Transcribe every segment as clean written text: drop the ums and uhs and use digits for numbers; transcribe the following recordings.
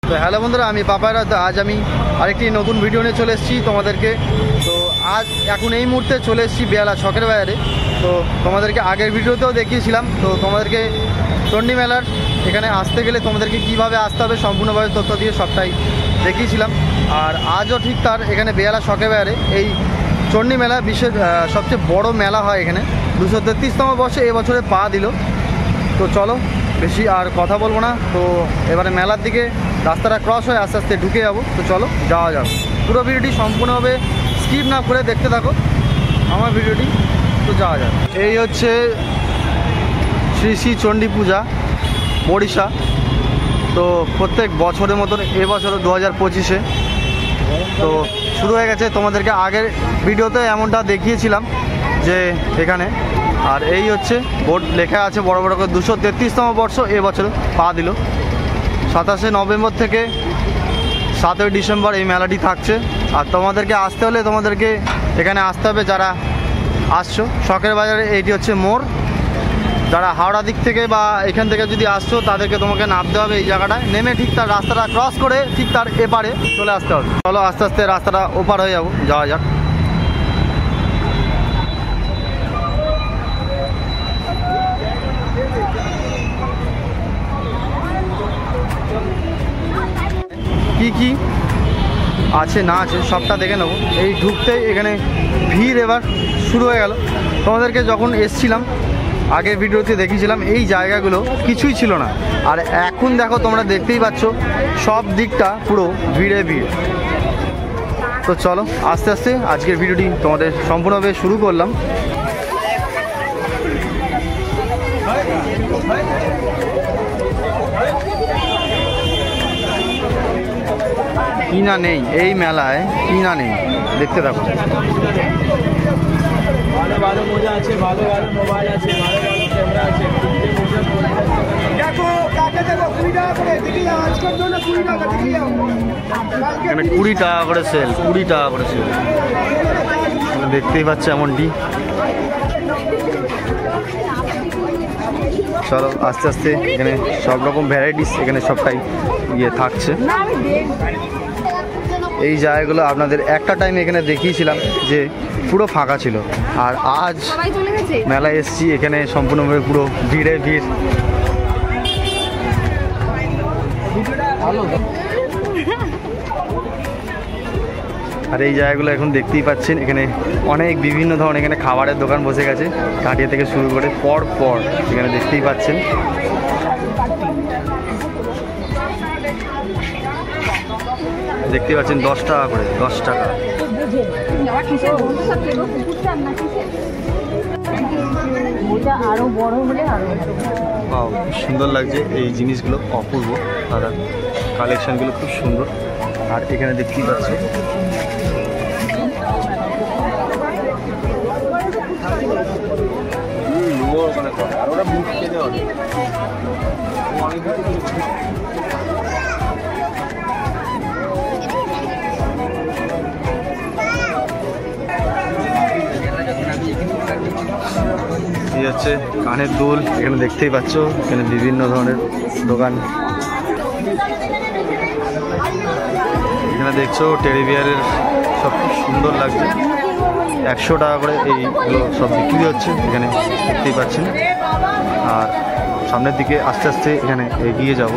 তো হ্যালো বন্ধুরা, আমি পাপায়রা। তো আজ আমি আরেকটি নতুন ভিডিও নিয়ে চলে এসেছি তোমাদেরকে। তো আজ এখন এই মুহূর্তে চলে এসেছি বেহালা ছকের বাজারে। তো তোমাদেরকে আগের ভিডিওতেও দেখিয়েছিলাম। তো তোমাদেরকে চণ্ডী মেলার এখানে আসতে গেলে তোমাদেরকে কীভাবে আসতে হবে সম্পূর্ণভাবে তথ্য দিয়ে সবটাই দেখিয়েছিলাম। আর আজও ঠিক তার এখানে বেহালা ছকের বাজারে এই চণ্ডী মেলা বিশ্বের সবচেয়ে বড় মেলা হয় এখানে। 233তম বর্ষে এবছরে পা দিল। তো চলো বেশি আর কথা বলবো না। তো এবারে মেলার দিকে রাস্তাটা ক্রস হয়ে আস্তে আস্তে ঢুকে যাবো। তো চলো যাওয়া যাক। পুরো ভিডিওটি সম্পূর্ণভাবে স্কিপ না করে দেখতে থাকো আমার ভিডিওটি। তো যাওয়া যাক। এই হচ্ছে শ্রী শ্রী চণ্ডী পূজা ওড়িশা। তো প্রত্যেক বছরের মতন এবছরও 2025-এ তো শুরু হয়ে গেছে। তোমাদেরকে আগের ভিডিওতে এমনটা দেখিয়েছিলাম যে এখানে। আর এই হচ্ছে বোর্ড লেখা আছে বড় বড় করে 233তম বর্ষ এবছর পা দিল। 27শে নভেম্বর থেকে 7ই ডিসেম্বর এই মেলাটি থাকছে। আর তোমাদেরকে আসতে হলে তোমাদেরকে এখানে আসতে হবে যারা আসছো শখের বাজারে। এইটি হচ্ছে মোড়। যারা হাওড়া দিক থেকে বা এখান থেকে যদি আসছো তাদেরকে তোমাকে নামতে হবে এই জায়গাটায়। নেমে ঠিক তার রাস্তাটা ক্রস করে ঠিক তার এপারে চলে আসতে হবে। চলো আস্তে আস্তে রাস্তাটা ওপার হয়ে যাবো, যাওয়া যাক। কি কি আছে না আছে সবটা দেখে নেবো। এই ঢুকতেই এখানে ভিড় এবার শুরু হয়ে গেল। তোমাদেরকে যখন এসছিলাম আগের ভিডিওতে দেখিয়েছিলাম এই জায়গাগুলো কিছুই ছিল না। আর এখন দেখো তোমরা দেখতেই পাচ্ছ সব দিকটা পুরো ভিড়ে ভিড়। তো চলো আস্তে আস্তে আজকের ভিডিওটি তোমাদের সম্পূর্ণভাবে শুরু করলাম। কি না নেই এই মেলায়, কি না নেই দেখতে থাকো। ভালো ভালো মোজা আছে, ভালো ভালো মোবাইল আছে, ভালো ভালো ক্যামেরা আছে। এখানে 20 টাকা করে সেল, 20 টাকা করে সেল দেখতেই পাচ্ছ এমনটি। চলো আস্তে আস্তে এখানে সব রকম ভ্যারাইটিস এখানে সবটাই থাকছে। এই জায়গাগুলো আপনাদের একটা টাইম এখানে দেখিয়েছিলাম যে পুরো ফাঁকা ছিল। আর আজ মেলায় এসছি এখানে সম্পূর্ণভাবে পুরো ভিড়ে ভিড়। আর এই জায়গাগুলো এখন দেখতেই পাচ্ছেন এখানে অনেক বিভিন্ন ধরনের এখানে খাবারের দোকান বসে গেছে। কাটিয়া থেকে শুরু করে পর পর এখানে দেখতেই পাচ্ছেন। দেখতে পাচ্ছেন 10 টাকা করে, 10 টাকা। বাহ, খুব সুন্দর লাগছে এই জিনিসগুলো, অপূর্ব দাদা। কালেকশনগুলো খুব সুন্দর। আর এখানে দেখতেই পাচ্ছি এই হচ্ছে কানের দুল। এখানে দেখতেই পাচ্ছ এখানে বিভিন্ন ধরনের দোকান। এখানে দেখছো টেডি বিয়ারের সব খুব সুন্দর লাগছে। 100 টাকা করে এইগুলো সব বিক্রি হচ্ছে এখানে দেখতেই পাচ্ছেন। আর সামনের দিকে আস্তে আস্তে এখানে এগিয়ে যাব।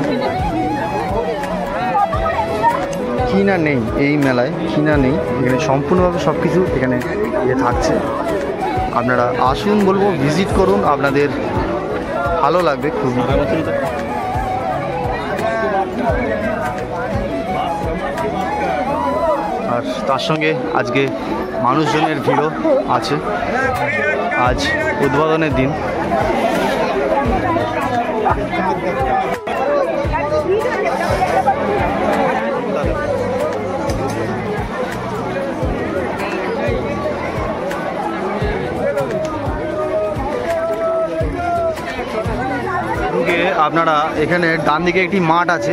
কি না নেই এই মেলায়, কি না নেই এখানে সম্পূর্ণভাবে সব কিছু এখানে থাকছে। আপনারা আসুন, বলবো ভিজিট করুন, আপনাদের ভালো লাগবে খুব। আর তার সঙ্গে আজকে মানুষজনের ভিড়ও আছে। আজ উদ্বোধনের দিন। আপনারা এখানে ডান দিকে একটি মাঠ আছে,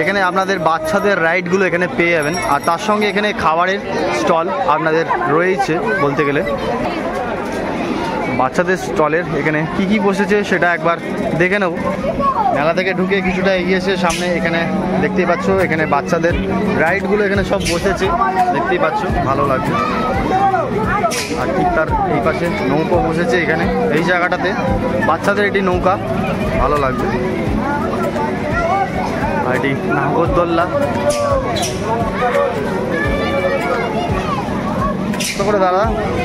এখানে আপনাদের বাচ্চাদের রাইডগুলো এখানে পেয়ে যাবেন। আর তার সঙ্গে এখানে খাবারের স্টল আপনাদের রয়েছে বলতে গেলে। বাচ্চাদের স্টলের এখানে কি কি বসেছে সেটা একবার দেখে নেব। মেলা থেকে ঢুকে কিছুটা এগিয়েছে সামনে, এখানে দেখতেই পাচ্ছ এখানে বাচ্চাদের রাইডগুলো এখানে সব বসেছে, দেখতেই পাচ্ছ ভালো লাগছে। আর ঠিক তার এই পাশে নৌকা বসেছে এখানে, এই জায়গাটাতে বাচ্চাদের এটি নৌকা, ভালো লাগবে। আর এটি নাগরদোল্লা, কত করে দাদা?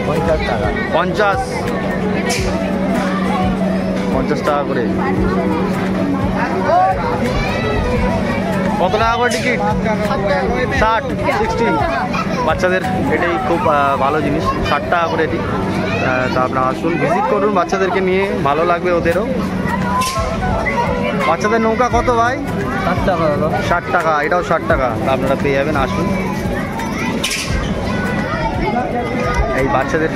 50 টাকা। 50 টাকা করে। কত টাকা করে টিকিট? 60, 60। বাচ্চাদের এটাই খুব ভালো জিনিস, 60 টাকা করে এটি। তা আপনারা আসুন, ভিজিট করুন, বাচ্চাদেরকে নিয়ে ভালো লাগবে ওদেরও। বাচ্চাদের নৌকা কত ভাই? 60 টাকা দাদা। 60 টাকা, এটাও 60 টাকা। তা আপনারা পেয়ে যাবেন, আসুন। এই বাচ্চাদের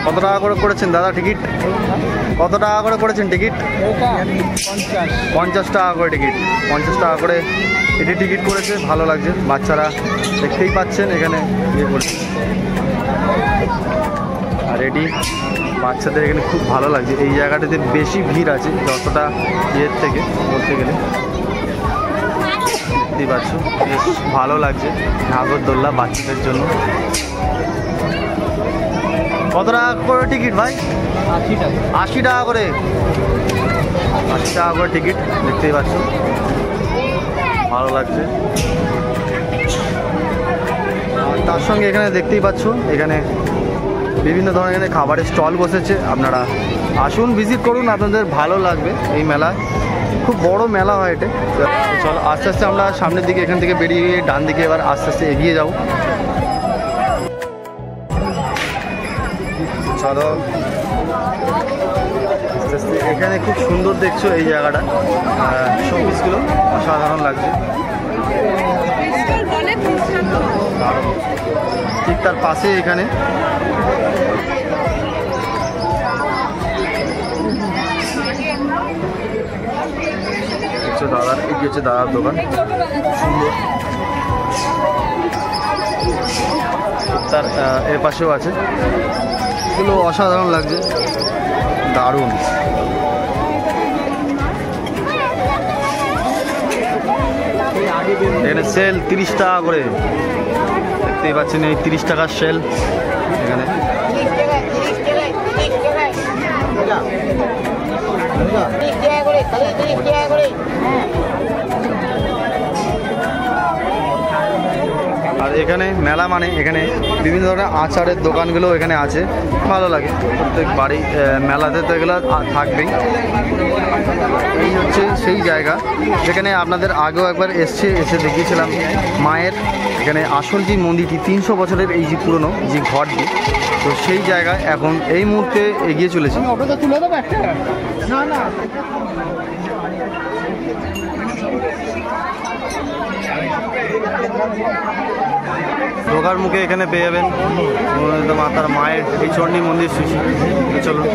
কত টাকা করে করেছেন দাদা টিকিট? কত টাকা করে করেছেন টিকিট? 50 টাকা করে টিকিট। 50 টাকা করে এটি টিকিট করেছে, ভালো লাগছে। বাচ্চারা দেখতেই পাচ্ছেন এখানে ইয়ে করছে। আর এটি বাচ্চাদের এখানে খুব ভালো লাগছে। এই জায়গাটাতে বেশি ভিড় আছে যতটা ইয়ের থেকে বলতে গেলে, দেখতেই পাচ্ছ বেশ ভালো লাগছে। নাগরদোল্লা বাচ্চাদের জন্য। কত টাকা করে টিকিট ভাই? 80 টাকা। 80 টাকা করে। 80 টাকা করে টিকিট, দেখতেই পাচ্ছ ভালো লাগছে। আর তার সঙ্গে এখানে দেখতেই পাচ্ছ এখানে বিভিন্ন ধরনের এখানে খাবারের স্টল বসেছে। আপনারা আসুন, ভিজিট করুন, আপনাদের ভালো লাগবে। এই মেলা খুব বড় মেলা হয় এটা। চলো আস্তে আস্তে আমরা সামনের দিকে এখান থেকে বেরিয়ে গিয়ে ডান দিকে এবার আস্তে আস্তে এগিয়ে যাব। চলো আস্তে আস্তে। এখানে খুব সুন্দর দেখছো এই জায়গাটা, শোপিসগুলো অসাধারণ লাগছে। ঠিক তার পাশে এখানে দাদার, এটি হচ্ছে দাদার দোকান, সুন্দর। তার এর পাশেও আছে, এগুলো অসাধারণ লাগছে, দারুণ। এখানে সেল 30 টাকা করে, দেখতেই পাচ্ছেন এই 30 টাকার সেল এখানে। আর এখানে মেলা মানে এখানে বিভিন্ন ধরনের আচারের দোকানগুলো এখানে আছে, ভালো লাগে। প্রত্যেক বাড়ি মেলাতে তো এগুলো থাকবেই। এই হচ্ছে সেই জায়গা যেখানে আপনাদের আগেও একবার এসে দেখিয়েছিলাম মায়ের এখানে আসল যে মন্দিরটি 300 বছরের, এই যে পুরনো যে ঘরটি, তো সেই জায়গায় এখন এই মুহূর্তে এগিয়ে চলেছে। ঢোকার মুখে এখানে পেয়ে যাবেন মাতার মায়ের এই চণ্ডী মন্দির। চলুন।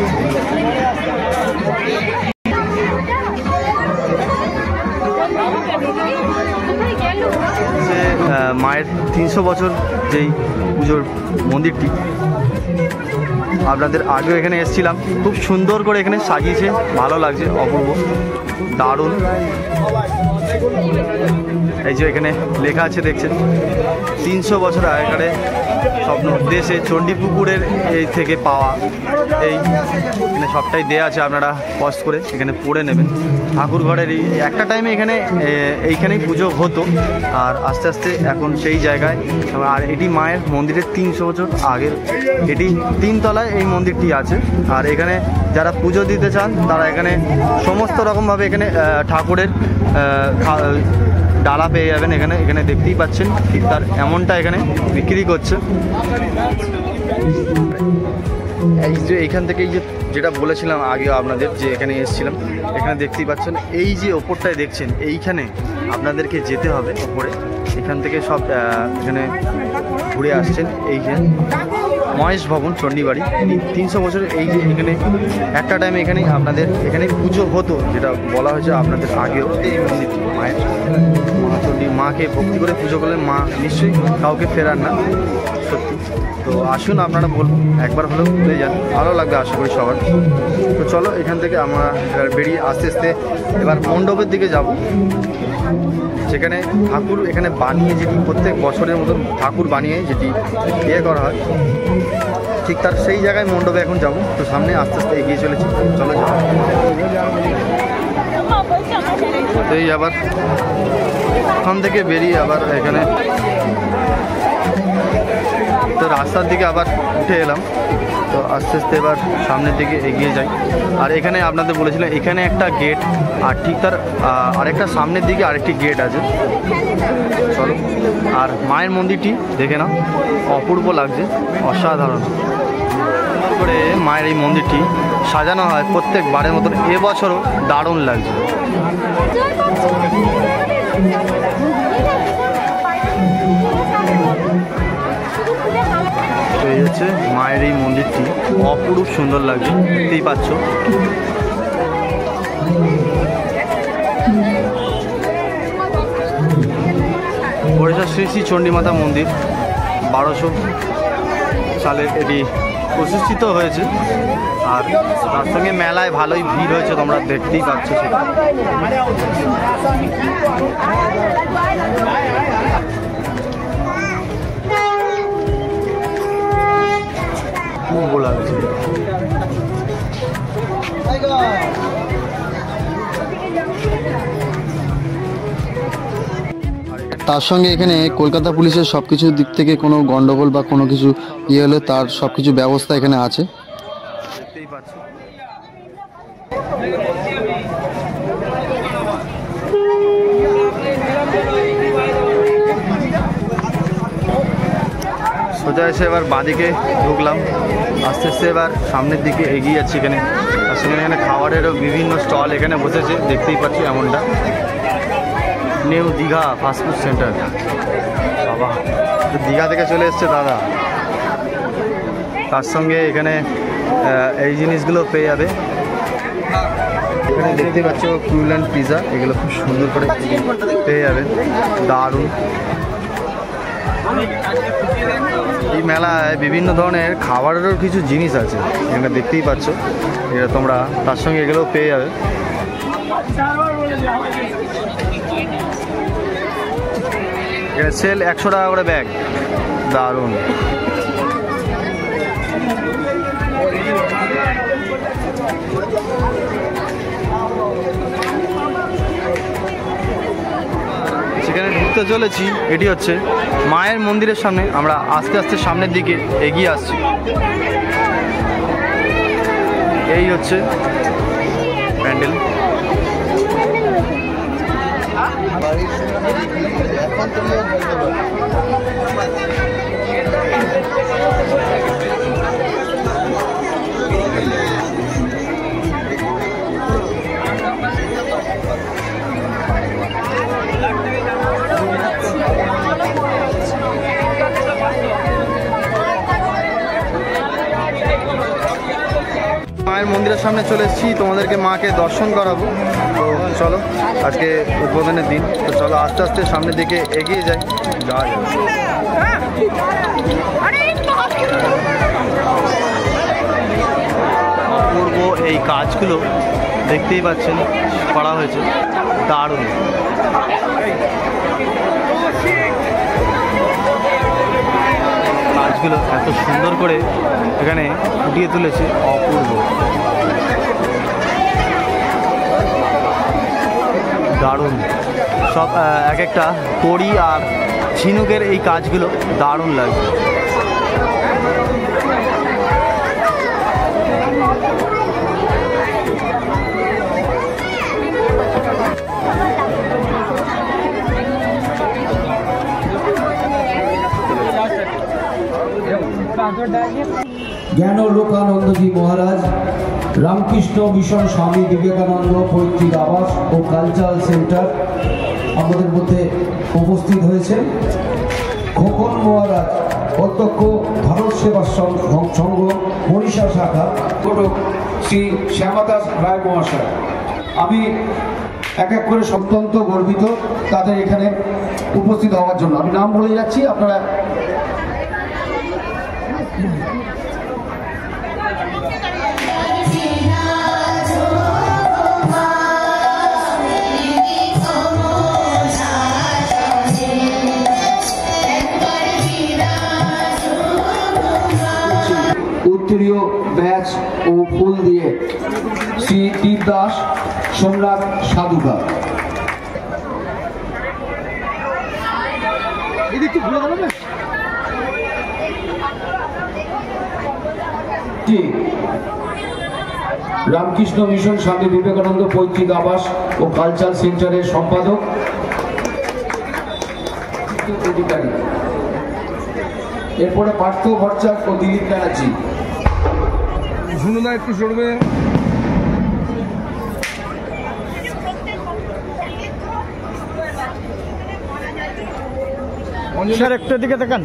মায়ের 300 বছর যেই পুজোর মন্দিরটি, আপনাদের আগেও এখানে এসেছিলাম, খুব সুন্দর করে এখানে সাজিয়েছে, ভালো লাগছে, অপূর্ব, দারুণ। এই যে এখানে লেখা আছে দেখছেন 300 বছর আগেকারে স্বপ্ন দেশে চণ্ডীপুকুরের এই থেকে পাওয়া, এই এখানে সবটাই দেয়া আছে, আপনারা কষ্ট করে এখানে পড়ে নেবেন। ঠাকুর ঘরের একটা টাইমে এইখানেই পুজো হতো, আর আস্তে আস্তে এখন সেই জায়গায়। আর এটি মায়ের মন্দিরের 300 বছর আগের, এটি 3 তলায় এই মন্দিরটি আছে। আর এখানে যারা পুজো দিতে চান তারা এখানে সমস্ত রকমভাবে এখানে ঠাকুরের ডালা পেয়ে যাবেন। এখানে দেখতেই পাচ্ছেন ঠিক তার এমনটা এখানে বিক্রি করছে। এই যে এইখান থেকে এই যেটা বলেছিলাম আগে আপনাদের, যে এখানে এসেছিলাম, এখানে দেখতেই পাচ্ছেন এই যে ওপরটায় দেখছেন, এইখানে আপনাদেরকে যেতে হবে ওপরে। এখান থেকে সব এখানে ঘুরে আসছেন। এইখানে মহেশ ভবন চণ্ডীবাড়ি 300 বছরের, এই যে এখানে একটা টাইমে এখানে আপনাদের এখানে পুজো হতো, যেটা বলা হয়েছে আপনাদের আগেও। এই মন্দিরটি মায়ের, মা চণ্ডী, মাকে ভক্তি করে পুজো করলে মা নিশ্চয়ই কাউকে ফেরান না। সত্যি। তো আসুন, আপনারা বলুন একবার হলেও ঘুরে যান, ভালো লাগবে আশা করি সবার। তো চলো এখান থেকে আমরা এবার বেরিয়ে আস্তে আস্তে এবার মণ্ডপের দিকে যাব, যেখানে ঠাকুর এখানে বানিয়ে, যেটি প্রত্যেক বছরের মতন ঠাকুর বানিয়ে যেটি ইয়ে করা হয়, ঠিক তার সেই জায়গায় মণ্ডপে এখন যাব। তো সামনে আস্তে আস্তে এগিয়ে চলেছি, চলো যাবো। এই আবার ওখান থেকে বেরিয়ে আবার এখানে তো রাস্তার দিকে আবার উঠে এলাম। তো আস্তে আস্তে এবার সামনের দিকে এগিয়ে যাই। আর এখানে আপনাদের বলেছিলাম এখানে একটা গেট, আর ঠিক তার আরেকটা সামনের দিকে আরেকটি গেট আছে। চলো, আর মায়ের মন্দিরটি দেখে নাও, অপূর্ব লাগছে, অসাধারণ করে মায়ের এই মন্দিরটি সাজানো হয় প্রত্যেকবারের মতন, এবছরও দারুণ লাগছে। তো এই হচ্ছে মায়ের এই মন্দিরটি, অপরূপ সুন্দর লাগছে, দেখতেই পাচ্ছ। ওড়িশা শ্রী শ্রী চণ্ডীমাতা মন্দির 1200 সালে এটি প্রতিষ্ঠিত হয়েছে। আর তার সঙ্গে মেলায় ভালোই ভিড় হয়েছে, তোমরা দেখতেই পাচ্ছ সেটা। খুব লাগছে। তার সঙ্গে এখানে কলকাতা পুলিশের সব কিছুর দিক থেকে কোনো গন্ডগোল বা কোনো কিছু ইয়ে হলে তার সব কিছু ব্যবস্থা এখানে আছে, দেখতেই পাচ্ছ। সোজা এসে এবার বাঁদিকে ঢুকলাম, আস্তে আস্তে এবার সামনের দিকে এগিয়ে যাচ্ছি। এখানে তার সঙ্গে এখানে খাবারেরও বিভিন্ন স্টল এখানে বসেছে, দেখতেই পাচ্ছি এমনটা। নিউ দীঘা ফাস্টফুড সেন্টার, বাবা দীঘা থেকে চলে এসছে দাদা। তার সঙ্গে এখানে এই জিনিসগুলো পেয়ে যাবে। এখানে দেখতে পাচ্ছ কুল অ্যান্ড পিৎজা, এগুলো খুব সুন্দর করে পেয়ে যাবে, দারুণ। এই মেলায় বিভিন্ন ধরনের খাবারেরও কিছু জিনিস আছে, এখানে দেখতেই পাচ্ছ। এটা তোমরা তার সঙ্গে এগুলোও পেয়ে যাবে। সেল 100 টাকা করে ব্যাগ, দারুণ। সেখানে ঢুকতে চলেছি, এটি হচ্ছে মায়ের মন্দিরের সামনে। আমরা আস্তে আস্তে সামনের দিকে এগিয়ে আসছি। এই হচ্ছে প্যান্ডেল। মায়ের মন্দিরের সামনে চলে এসেছি, তোমাদেরকে মাকে দর্শন করাবো। তো চলো, আজকে উদ্বোধনের দিন, তো চলো আস্তে আস্তে সামনের দিকে এগিয়ে যাই। অপূর্ব এই কাজগুলো দেখতেই পাচ্ছেন করা হয়েছে, দারুণ। কাজগুলো এত সুন্দর করে এখানে ফুটিয়ে তুলেছে, অপূর্ব, দারুণ। সব এক একটা কড়ি আর ঝিনুকের এই কাজগুলো দারুণ লাগছে। জ্ঞানলোকানন্দজি মহারাজ রামকৃষ্ণ মিশন স্বামী বিবেকানন্দ পৈতৃক আবাস ও কালচারাল সেন্টার আমাদের মধ্যে উপস্থিত হয়েছেন। খোকন মহারাজ অধ্যক্ষ ভারত সেবা সংঘ মনীষা শাখা, ঘটক শ্রী শ্যামাদাস রায় মহাশয়। আমি এক এক করে অত্যন্ত গর্বিত তাদের এখানে উপস্থিত হওয়ার জন্য। আমি নাম বলে যাচ্ছি, আপনারা উত্তরীয় ব্যাচ ও ফুল দিয়ে শ্রী দীপ দাস সোমনাথ সাধুকা। রামকৃষ্ণ মিশন স্বামী বিবেকানন্দ পৈতৃক আবাস ও কালচার সেন্টারের সম্পাদক অধিকারী। এরপরে পার্থ ভট্টাচার্য ও দিলীপ ব্যানার্জি। ঝুনুদা একটু সরবে। স্যার একটু দিকে তাকান।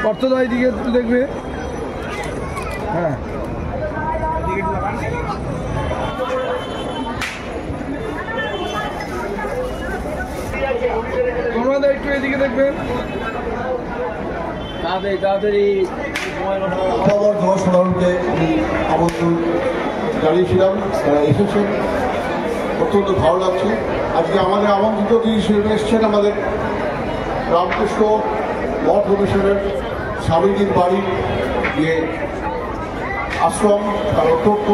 অর্থদা দিকে দেখবে। হ্যাঁ তোমরা একটু এদিকে দেখবেন। তাড়াতাড়ি আমার জনসাধারণকে আমি আমন্ত্রণ জানিয়েছিলাম, তারা এসেছেন, অত্যন্ত ভালো লাগছে। আজকে আমাদের আমন্ত্রিত যিনি এসেছেন আমাদের রামকৃষ্ণ মঠ মিশনের স্বামীজির বাড়ির যে আশ্রম তার অধ্যক্ষ।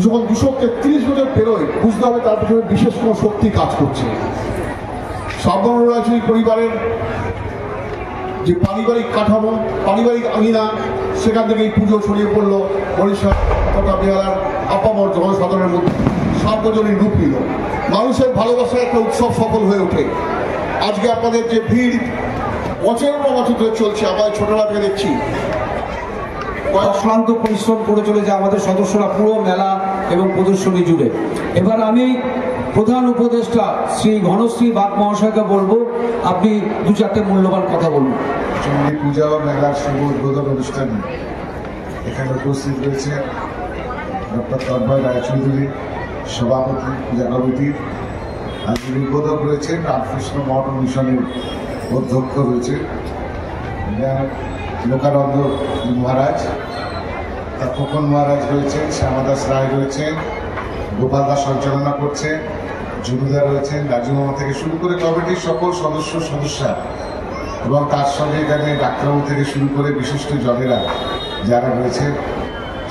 যখন 233 বছর পেরোয় বুঝতে হবে তার পিছনে বিশেষ কোনো শক্তি কাজ করছে। সাবধান রয়েছে এই পরিবারের যে পারিবারিক কাঠামো, পারিবারিক আঙিনা, সেখান থেকে এই পুজো ছড়িয়ে পড়লো বরিশাল তথা বেহালার আপামর জনসাধারণের মধ্যে সার্বজনীন রূপ নিল। মানুষের ভালোবাসায় একটা উৎসব সফল হয়ে ওঠে। আজকে আপনাদের যে ভিড় বছরের পর বছর ধরে চলছে, আমাদের ছোটবেলা থেকে দেখছি অক্লান্ত পরিশ্রম করে চলেছে আমাদের সদস্যরা পুরো মেলা এবং প্রদর্শনী জুড়ে। এবার আমি প্রধান উপদেষ্টা শ্রী ঘনশ্রী বাগ মহাশয়কে বলবো, আপনি 2-4টে মূল্যবান কথা বলুন। চণ্ডী পূজা ও মেলার শুভ উদ্বোধন অনুষ্ঠানে এখানে উপস্থিত রয়েছে ডক্টর তন্ময় রায়চৌধুরী, সভাপতি পূজা কমিটির। আজকের উদ্বোধক রয়েছেন রামকৃষ্ণ মঠ মিশনের অধ্যক্ষ রয়েছে লোকানন্দ মহারাজ, তার খোকন মহারাজ রয়েছেন, শ্যামাদাস রায় রয়েছেন, গোপাল দাস সঞ্চালনা করছেন, জমিদার রয়েছেন, রাজু মামা থেকে শুরু করে কমিটির সকল সদস্যা এবং তার সঙ্গে এখানে ডাক্তারবাবু থেকে শুরু করে বিশিষ্ট জনেরা যারা রয়েছে,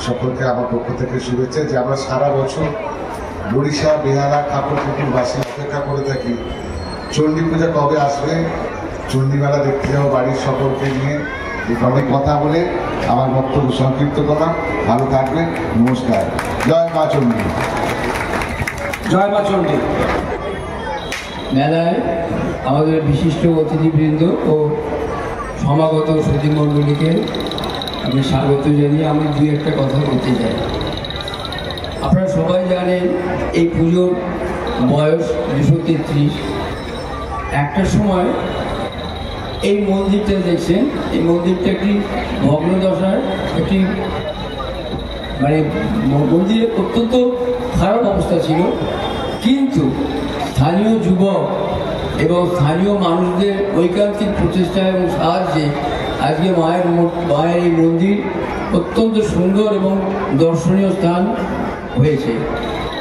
সকলকে আমার পক্ষ থেকে শুভেচ্ছা। যে আমরা সারা বছর বরিশা, বেহালা, ঠাকুরপুকুরবাসী অপেক্ষা করে থাকি চণ্ডী পূজা কবে আসবে, চণ্ডী মেলা দেখতে যাবো বাড়ির সকলকে নিয়ে। অনেক কথা বলে আমার বক্তব্য সংক্ষিপ্ত করলাম। ভালো থাকবেন, নমস্কার, জয় মা চণ্ডী। জয় মা চণ্ডী। মেলায় আমাদের বিশিষ্ট অতিথিবৃন্দ ও সমাগত সতীমণ্ডলীকে আমি স্বাগত জানিয়ে আমি 2-1টা কথা বলতে চাই। আপনারা সবাই জানেন এই পুজোর বয়স 233। একটা সময় এই মন্দিরটা দেখছেন, এই মন্দিরটা একটি ভগ্নদশায়, একটি মানে মন্দিরের অত্যন্ত খারাপ অবস্থা ছিল। কিন্তু স্থানীয় যুবক এবং স্থানীয় মানুষদের ঐকান্তিক প্রচেষ্টা এবং সাহায্যে আজকে মায়ের এই মন্দির অত্যন্ত সুন্দর এবং দর্শনীয় স্থান হয়েছে।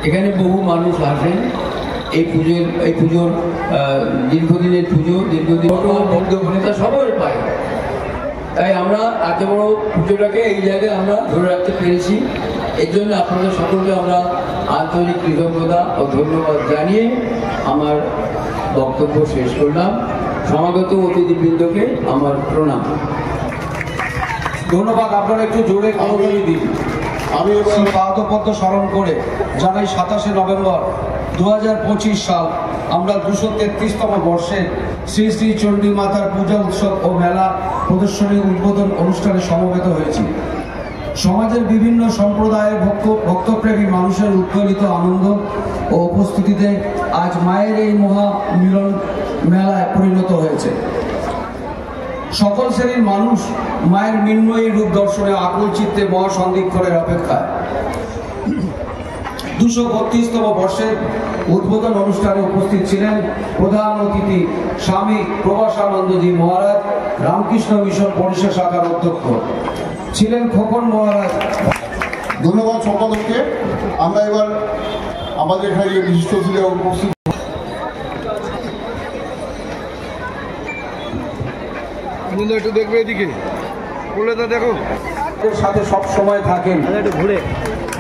এখানে বহু মানুষ আসেন এই পুজোর দীর্ঘদিনের পুজো, দীর্ঘদিন ভক্ত নেতা সবাই পায়। তাই আমরা এত বড় পুজোটাকে এই জায়গায় আমরা ধরে রাখতে পেরেছি। এর জন্য আপনাদের সকলকে আমরা আন্তরিক কৃতজ্ঞতা ও ধন্যবাদ জানিয়ে আমার বক্তব্য শেষ করলাম। সমাগত অতিথিবৃন্দকে আমার প্রণাম। ধন্যবাদ। আপনারা একটু জোরে করতালি দিন। আমি শ্রী পাদপদ্ম স্মরণ করে জানাই 27শে নভেম্বর 2025 সাল আমরা 233তম বর্ষে শ্রী শ্রী চণ্ডী মাতার পূজা উৎসব ও মেলা প্রদর্শনী উদ্বোধন অনুষ্ঠানে সমবেত হয়েছি। সমাজের বিভিন্ন সম্প্রদায়ের ভক্তপ্রেমী মানুষের উদ্বেলিত আনন্দ ও উপস্থিতিতে আজ মায়ের এই মহা মিলন মেলায় পরিণত হয়েছে। সকল শ্রেণীর মানুষ মায়ের মৃন্ময়ী রূপ দর্শনে আকুল চিত্তে মহাসন্ধিক্ষণের অপেক্ষায় 232তম বর্ষের উদ্বোধন অনুষ্ঠানে উপস্থিত ছিলেন প্রধান অতিথি স্বামী প্রভাসানন্দজি মহারাজ, রামকৃষ্ণ মিশন পরিষেবা শাখার অধ্যক্ষ ছিলেন খোকন মহারাজ। ধন্যবাদ সম্পাদককে। আমরা এবার আমাদের এখানে যে বিশিষ্ট ছিলেন উপস্থিত একটু দেখবে এদিকে বলে তো দেখো সাথে সব সময় থাকেন। একটু ঘুরে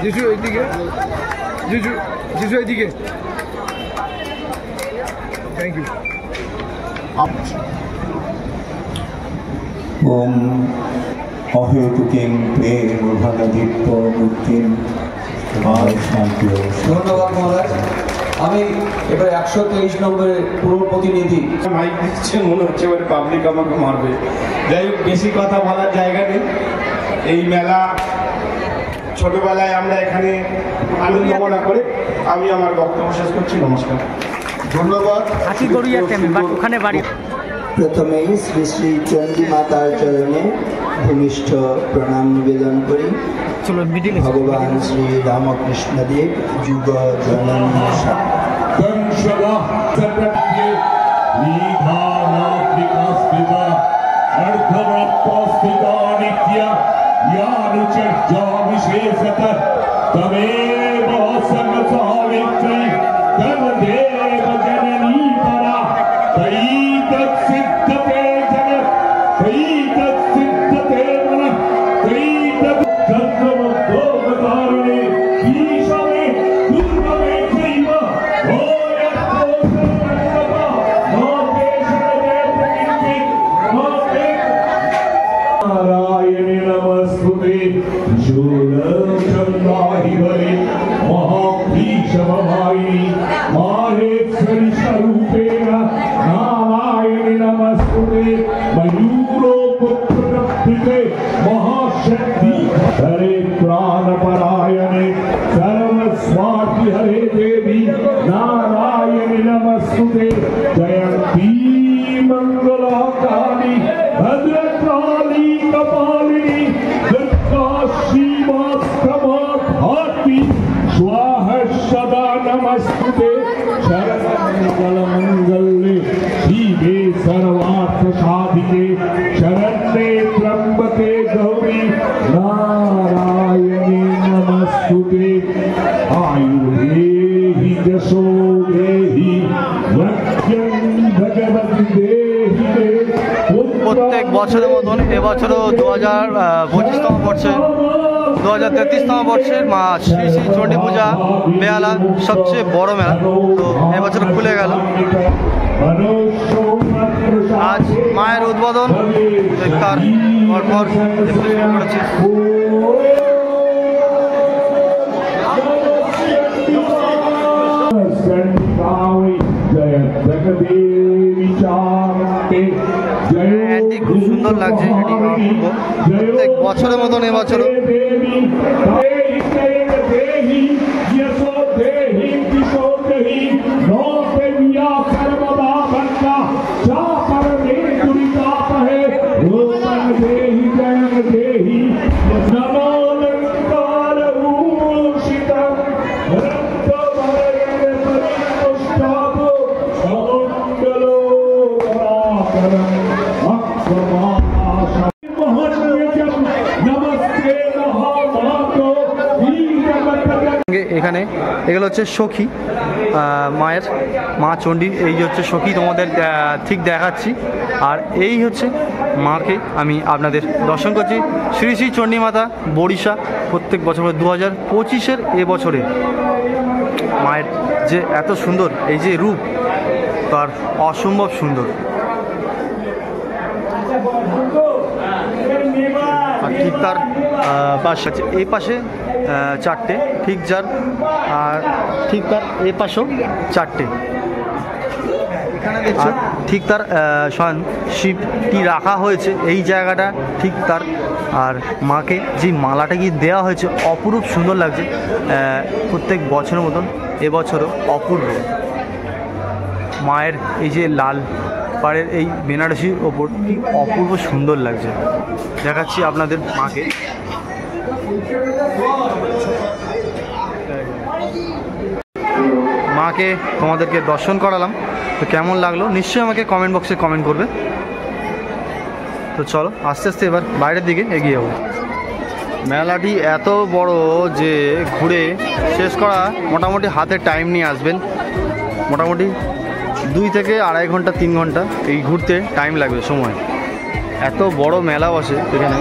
যিশু এইদিকে, যিশু এইদিকে। Thank you. ওম অহেতুকিং প্রেমঘনদীপ্ত মুক্তিম শান্তি। ধন্যবাদ মহারাজ। আমি এবার 123 নম্বরের পূর্ব প্রতিনিধি। মাইক দিচ্ছেন মনে হচ্ছে এবার পাবলিক আমাকে মারবে। যাই হোক, বেশি কথা বলার জায়গা নেই। এই মেলা ছোটবেলায় আমরা এখানে আনন্দ মনে করে আমি আমার বক্তব্য শেষ করছি। নমস্কার। ধন্যবাদ। ওখানে বাড়ি প্রথমেই শ্রী শ্রী চণ্ডী মাতার চরণে ভূমিষ্ঠ প্রণাম নিবেদন করি। ভগবান শ্রী রামকৃষ্ণদেব যুগ জননী हरे प्राण परायणे सर्वस्वार्थी हरे देवी नारायणी नमस्तुते जयंती मंगलाकाली भद्रकाली कपालिनी दुर्गा श्रीवास्तवाधात्री स्वाहा सदा नमस्तुते शरणमंगले शिवे सर्वार्थ साधिके शरण्ये त्र्यंबके गौरी नारायणी नमस्तुते आयुर्देहि यशो देहि यज्ञं भगवति देहि প্রত্যেক বছরের মতন এবছরও 2025তম বর্ষে 2033তম বর্ষের মা শ্রী শ্রী চণ্ডী পূজা বেহালা সবচেয়ে বড় মেলা। তো এবছর খুলে গেল। আজ মায়ের উদ্বোধন, তার পরপর করেছে। খুব সুন্দর লাগছে। প্রত্যেক বছরের মতন এবছরও এখানে এগুলো হচ্ছে সখী মায়ের, মা চণ্ডীর। এই যে হচ্ছে সখী, তোমাদের ঠিক দেখাচ্ছি। আর এই হচ্ছে মাকে আমি আপনাদের দর্শন করছি। শ্রী শ্রী চণ্ডী মাতা বরিশা প্রত্যেক বছর 2025-এর এবছরে মায়ের যে এত সুন্দর এই যে রূপ, তার অসম্ভব সুন্দর। আর ঠিক তার পাশে আছে, এই পাশে 4টে, ঠিক যার আর ঠিক তার এই পাশেও 4টে। এখানে দেখছো ঠিক তার স্বয়ং শিবটি রাখা হয়েছে এই জায়গাটা ঠিক তার। আর মাকে যে মালাটা কি দেওয়া হয়েছে অপরূপ সুন্দর লাগছে। প্রত্যেক বছরের মতন এবছরও অপূর্ব। মায়ের এই যে লাল পাড়ের এই বেনারসির ওপর কি অপূর্ব সুন্দর লাগছে। দেখাচ্ছি আপনাদের মাকে। মাকে তোমাদেরকে দর্শন করালাম, তো কেমন লাগলো নিশ্চয়ই আমাকে কমেন্ট বক্সে কমেন্ট করবে। তো চলো আস্তে আস্তে এবার বাইরের দিকে এগিয়ে যাবো। মেলাটি এত বড় যে ঘুরে শেষ করা মোটামুটি হাতে টাইম নিয়ে আসবেন, মোটামুটি 2 থেকে 2.5 ঘন্টা 3 ঘন্টা এই ঘুরতে টাইম লাগবে সময়। এত বড় মেলা বসে এখানে।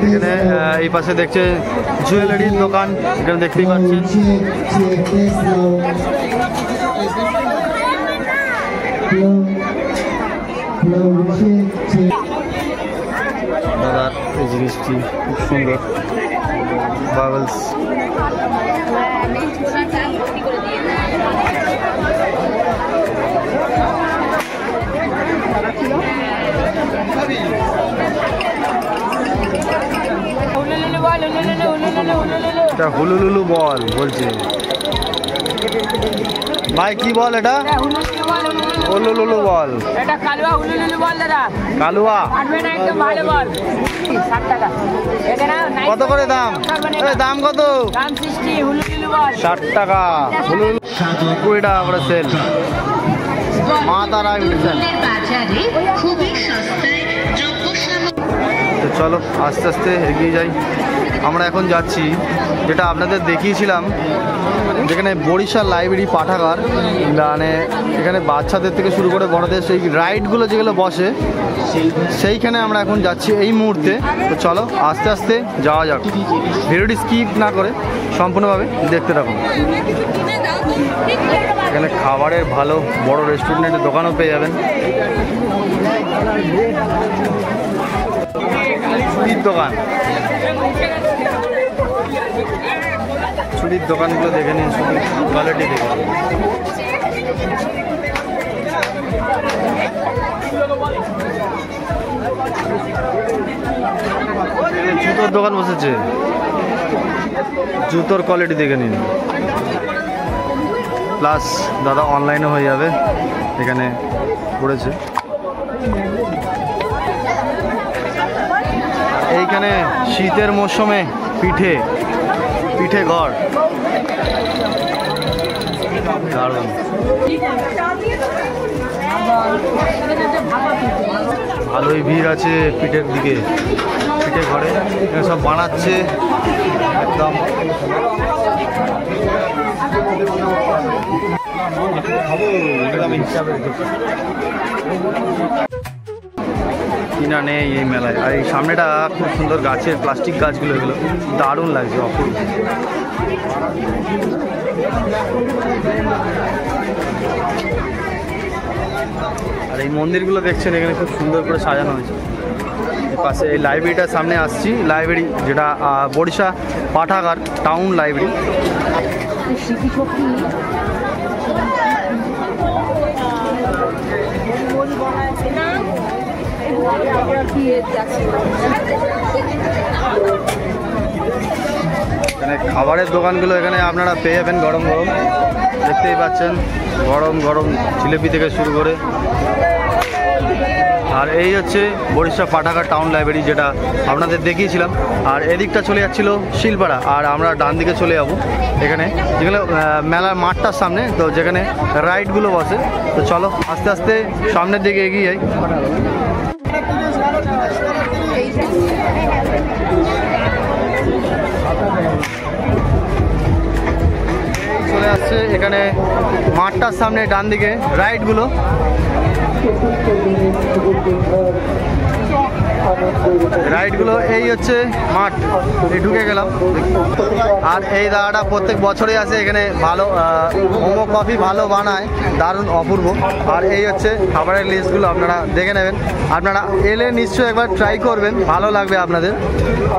এখানে এই পাশে দেখছে জুয়েলারির দোকান, এখানে দেখতেই পাচ্ছি। দাদার এই জিনিসটি খুব সুন্দর, বাবলস। এটা হুলুলুলু বল বলছে ভাই, কি বল এটা? হুলুলুলু বল। এটা কালুয়া হুলুলুলু বল দাদা। কালুয়া আসবে না, একদম ভালো বল। 60 টাকা। এখানে কত করে দাম? দাম কত? দাম 60 হুলুলুলু বল 60 টাকা। হুলুলুলু 20 টাকা করে সেল। মা তারা ইনভিটেশন। তো চলো আস্তে আস্তে এগিয়ে যাই। আমরা এখন যাচ্ছি যেটা আপনাদের দেখিয়েছিলাম, যেখানে বরিশাল লাইব্রেরি পাঠাগার, মানে এখানে বাচ্চাদের থেকে শুরু করে বড়দের সেই রাইডগুলো যেগুলো বসে সেইখানে আমরা এখন যাচ্ছি এই মুহূর্তে। তো চলো আস্তে আস্তে যাওয়া যাক, ভিডিওটি স্কিপ না করে সম্পূর্ণভাবে দেখতে থাকুন। এখানে খাবারের ভালো বড় রেস্টুরেন্টের দোকানও পেয়ে যাবেন। চুরির দোকান, চুরির দোকানগুলো দেখে নিন, চুরির কোয়ালিটি দেখে। জুতোর দোকান বসেছে, জুতোর কোয়ালিটি দেখে নিন। প্লাস দাদা অনলাইনে হয়ে যাবে, এখানে পড়েছে। এইখানে শীতের মরশুমে পিঠে পিঠে ঘর দারুণ। ভালোই ভিড় আছে পিঠের দিকে, পিঠে ঘরে সব বানাচ্ছে একদম। কিনা নেই এই মেলায়। আর এই সামনেটা খুব সুন্দর গাছের প্লাস্টিক গাছগুলো, এগুলো দারুণ লাগছে, অপূর্ব। আর এই মন্দিরগুলো দেখছেন এখানে খুব সুন্দর করে সাজানো হয়েছে। পাশে এই লাইব্রেরিটার সামনে আসছি, লাইব্রেরি যেটা বরিশা পাঠাগার টাউন লাইব্রেরি। এখানে খাবারের দোকানগুলো এখানে আপনারা পেয়ে যাবেন গরম গরম, দেখতেই পাচ্ছেন গরম গরম জিলিপি থেকে শুরু করে। আর এই হচ্ছে বরিশা পাঠাগার টাউন লাইব্রেরি, যেটা আপনাদের দেখিয়েছিলাম। আর এদিকটা চলে যাচ্ছিল শিলপাড়া, আর আমরা ডান দিকে চলে যাব এখানে, যেখানে মেলার মাঠটার সামনে, তো যেখানে রাইডগুলো বসে। তো চলো আস্তে আস্তে সামনের দিকে এগিয়ে যাই। চলে আসছে এখানে মাঠটার সামনে ডান দিকে রাইডগুলো। রাইডগুলো এই হচ্ছে মাঠ, এই ঢুকে গেলাম। আর এই দাদাটা প্রত্যেক বছরই আসে এখানে, ভালো মোমো কফি ভালো বানায়, দারুণ অপূর্ব। আর এই হচ্ছে খাবারের লিস্টগুলো, আপনারা দেখে নেবেন। আপনারা এলে নিশ্চয়ই একবার ট্রাই করবেন, ভালো লাগবে আপনাদের,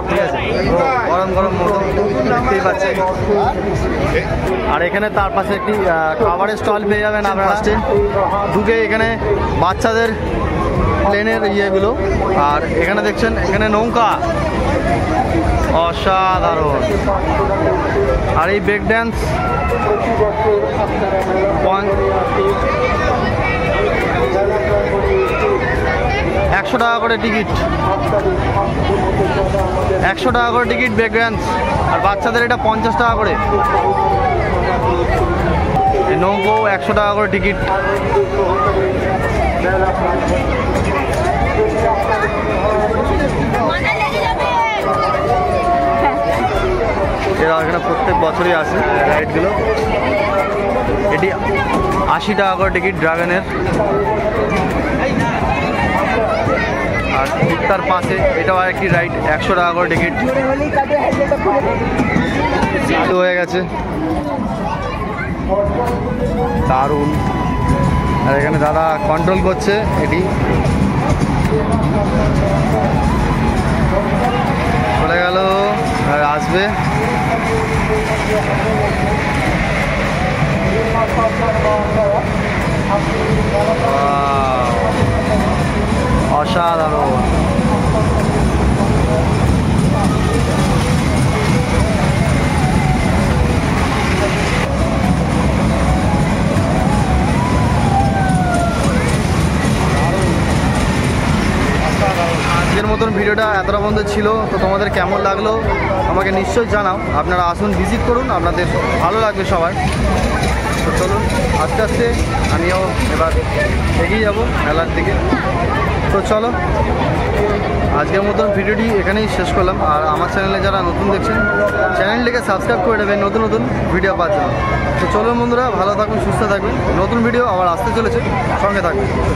ঠিক আছে। গরম গরম মোমো দেখতেই পাচ্ছেন। আর এখানে তার পাশে একটি খাবারের স্টল পেয়ে যাবেন আপনারা। ঢুকে এখানে বাচ্চাদের প্লেনের ইয়েগুলো, আর এখানে দেখছেন এখানে নৌকা, অসাধারণ। আর এই ব্রেক ড্যান্স 100 টাকা করে টিকিট, 100 টাকা করে টিকিট ব্রেক ড্যান্স। আর বাচ্চাদের এটা 50 টাকা করে। এই নৌকো 100 টাকা করে টিকিট। এরা এখানে প্রত্যেক বছরই আসে রাইডগুলো। এটি 80 টাকা করে টিকিট ড্রাগনের। আর ঠিক তার পাশে এটাও আরেকটি রাইড, 100 টাকা করে টিকিট। চালু হয়ে গেছে, দারুণ। আর এখানে দাদা কন্ট্রোল করছে, এটি চলে গেল আর আসবে। অসাধারণ। আজকের মতন ভিডিওটা এতটা বন্ধ ছিল, তো তোমাদের কেমন লাগলো আমাকে নিশ্চয়ই জানাও। আপনারা আসুন, ভিজিট করুন, আপনাদের ভালো লাগবে সবার। তো চলুন আস্তে আস্তে আমিও এবার এগিয়ে যাব মেলার দিকে। তো চলো আজকের মতন ভিডিওটি এখানেই শেষ করলাম। আর আমার চ্যানেলে যারা নতুন দেখছেন, চ্যানেলটিকে সাবস্ক্রাইব করে নেবেন নতুন নতুন ভিডিও পাওয়ার জন্য। তো চলুন বন্ধুরা, ভালো থাকুন, সুস্থ থাকবেন। নতুন ভিডিও আবার আসতে চলেছে, সঙ্গে থাকবেন।